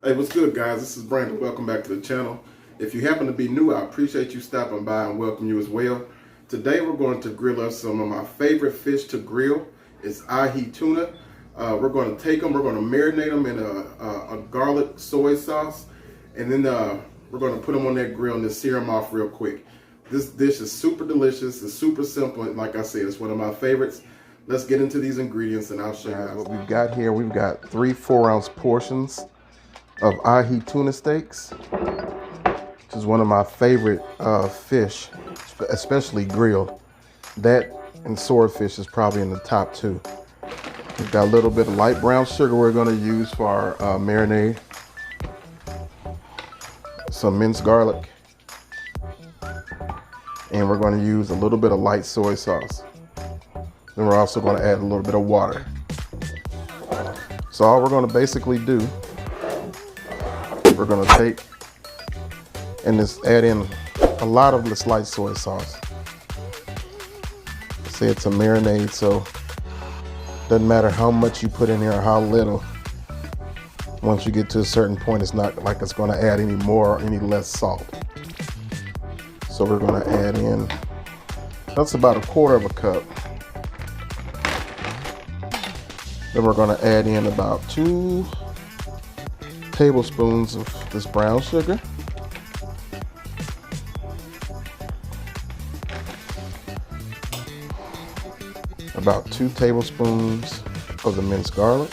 Hey, what's good, guys? This is Brandon. Welcome back to the channel. If you happen to be new, I appreciate you stopping by and welcome you as well. Today we're going to grill up some of my favorite fish to grill. It's ahi tuna. We're going to take them, we're going to marinate them in a garlic soy sauce, and then we're going to put them on that grill and then sear them off real quick. This dish is super delicious. It's super simple, and like I said, it's one of my favorites. Let's get into these ingredients and I'll show you what we've got here. We've got 3 4-ounce portions of ahi tuna steaks, which is one of my favorite fish, especially grilled. That and swordfish is probably in the top 2. We've got a little bit of light brown sugar we're going to use for our marinade, some minced garlic, and we're going to use a little bit of light soy sauce. Then we're also going to add a little bit of water. So all we're going to basically do, we're going to take and just add in a lot of this light soy sauce. Say it's a marinade, so doesn't matter how much you put in here or how little. Once you get to a certain point, it's not like it's going to add any more or any less salt. So we're going to add in, that's about 1/4 cup. Then we're going to add in about 2 tablespoons of this brown sugar. About 2 tablespoons of the minced garlic.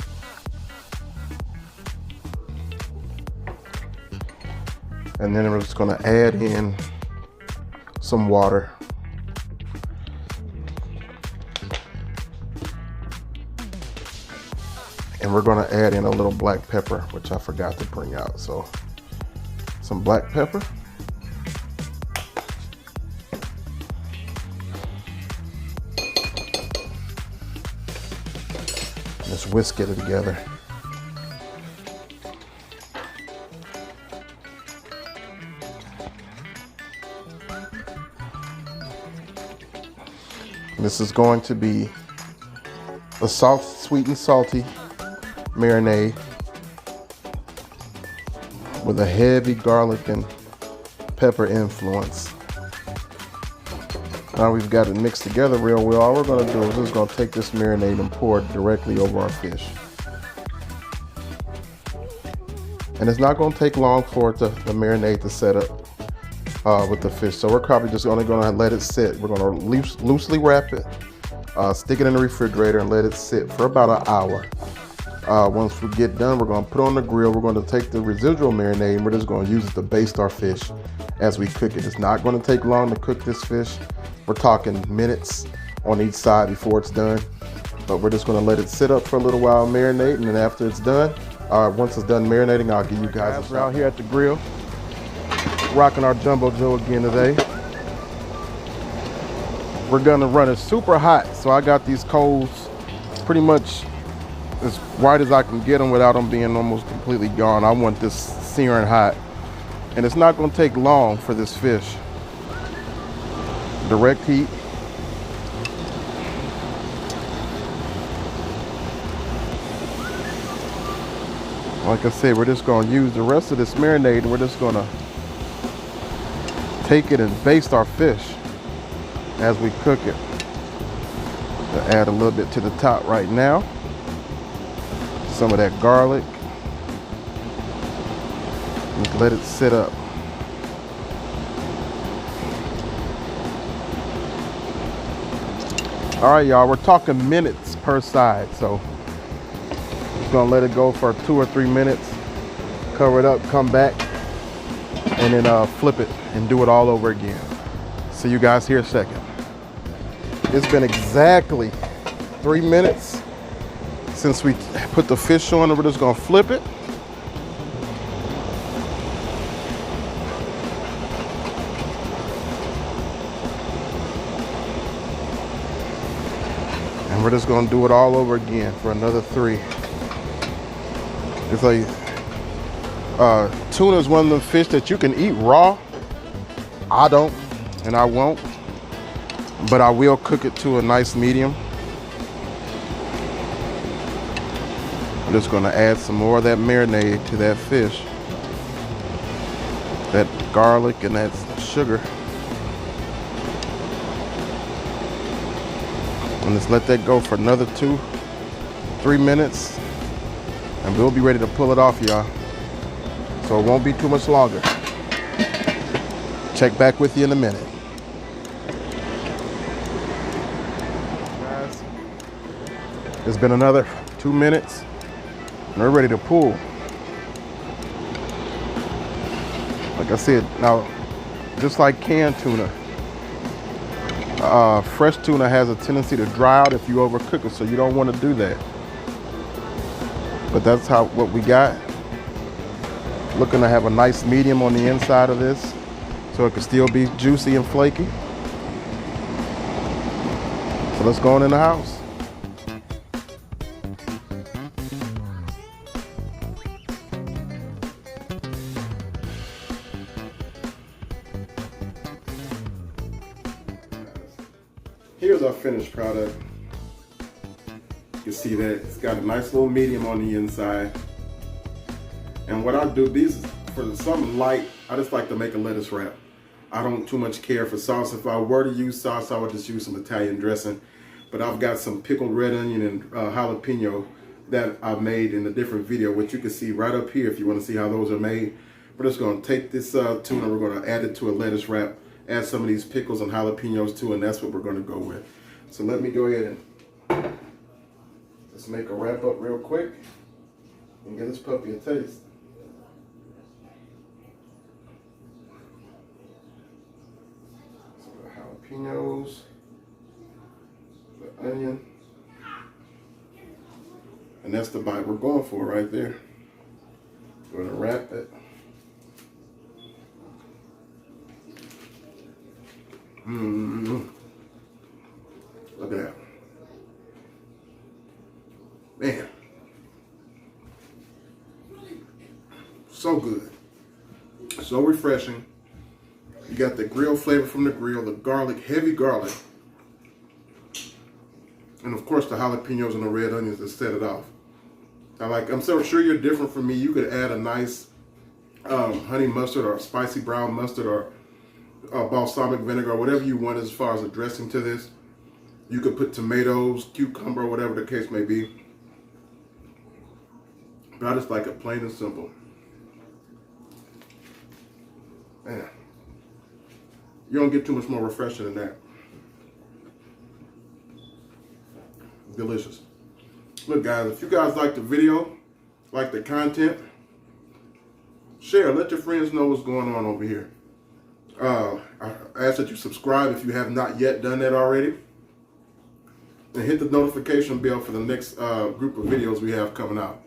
And then we're just going to add in some water. And we're going to add in a little black pepper, which I forgot to bring out. So some black pepper. Just whisk it together. This is going to be a sweet and salty marinade with a heavy garlic and pepper influence. Now we've got it mixed together real well. All we're going to do is just going to take this marinade and pour it directly over our fish. And it's not going to take long for the marinade to set up with the fish. So we're probably just only going to let it sit. We're going to loosely wrap it, stick it in the refrigerator and let it sit for about an hour. Once we get done, we're going to put it on the grill. We're going to take the residual marinade and we're just going to use it to baste our fish as we cook it. It's not going to take long to cook this fish. We're talking minutes on each side before it's done. But we're just going to let it sit up for a little while, marinate, and then after it's done, once it's done marinating, I'll give you guys a shot. We're out here at the grill, rocking our Jumbo Joe again today. We're going to run it super hot, so I got these coals pretty much as white as I can get them without them being almost completely gone. I want this searing hot. And it's not going to take long for this fish. Direct heat. Like I said, we're just going to use the rest of this marinade and we're just going to take it and baste our fish as we cook it. We'll add a little bit to the top right now. Some of that garlic. And let it sit up. All right, y'all, we're talking minutes per side. So just gonna let it go for 2 or 3 minutes, cover it up, come back, and then flip it and do it all over again. See you guys here in a second. It's been exactly 3 minutes since we put the fish on, and we're just gonna flip it. And we're just gonna do it all over again for another 3. It's like tuna is one of the fish that you can eat raw. I don't, and I won't, but I will cook it to a nice medium. Just gonna add some more of that marinade to that fish. That garlic and that sugar. And let's let that go for another 2-3 minutes. And we'll be ready to pull it off, y'all. So it won't be too much longer. Check back with you in a minute. Guys, it's been another 2 minutes and we're ready to pull. Like I said, now, just like canned tuna, fresh tuna has a tendency to dry out if you overcook it, so you don't want to do that. But that's what we got. Looking to have a nice medium on the inside of this, so it can still be juicy and flaky. So let's go on in the house. Here's our finished product. You can see that it's got a nice little medium on the inside. And what I do, these for something light, I just like to make a lettuce wrap. I don't too much care for sauce. If I were to use sauce, I would just use some Italian dressing. But I've got some pickled red onion and jalapeno that I've made in a different video, which you can see right up here if you want to see how those are made. We're just going to take this tuna, we're going to add it to a lettuce wrap, add some of these pickles and jalapenos too, and that's what we're going to go with. So let me go ahead and let's make a wrap up real quick and give this puppy a taste. So the jalapenos, the onion, and that's the bite we're going for right there. We're going to wrap it. Look at that. Man. So good. So refreshing. You got the grill flavor from the grill, the garlic, heavy garlic. And of course the jalapenos and the red onions to set it off. I'm so sure you're different from me. You could add a nice honey mustard or spicy brown mustard or balsamic vinegar, or whatever you want as far as a dressing to this. You could put tomatoes, cucumber, whatever the case may be. But I just like it plain and simple. Man, you don't get too much more refreshing than that. Delicious. Look guys, if you guys like the video, like the content, share, let your friends know what's going on over here. I ask that you subscribe if you have not yet done that already. And hit the notification bell for the next group of videos we have coming out.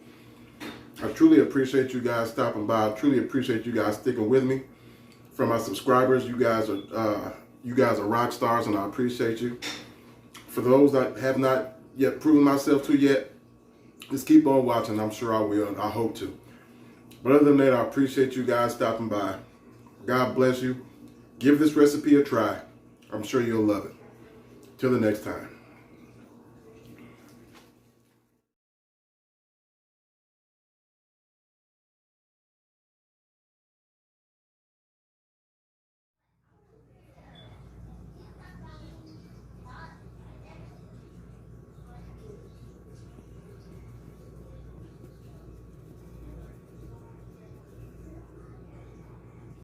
I truly appreciate you guys stopping by. I truly appreciate you guys sticking with me. For my subscribers, you guys are rock stars, and I appreciate you. For those that have not yet proven myself to yet, just keep on watching. I'm sure I will, and I hope to. But other than that, I appreciate you guys stopping by. God bless you. Give this recipe a try. I'm sure you'll love it. Till the next time.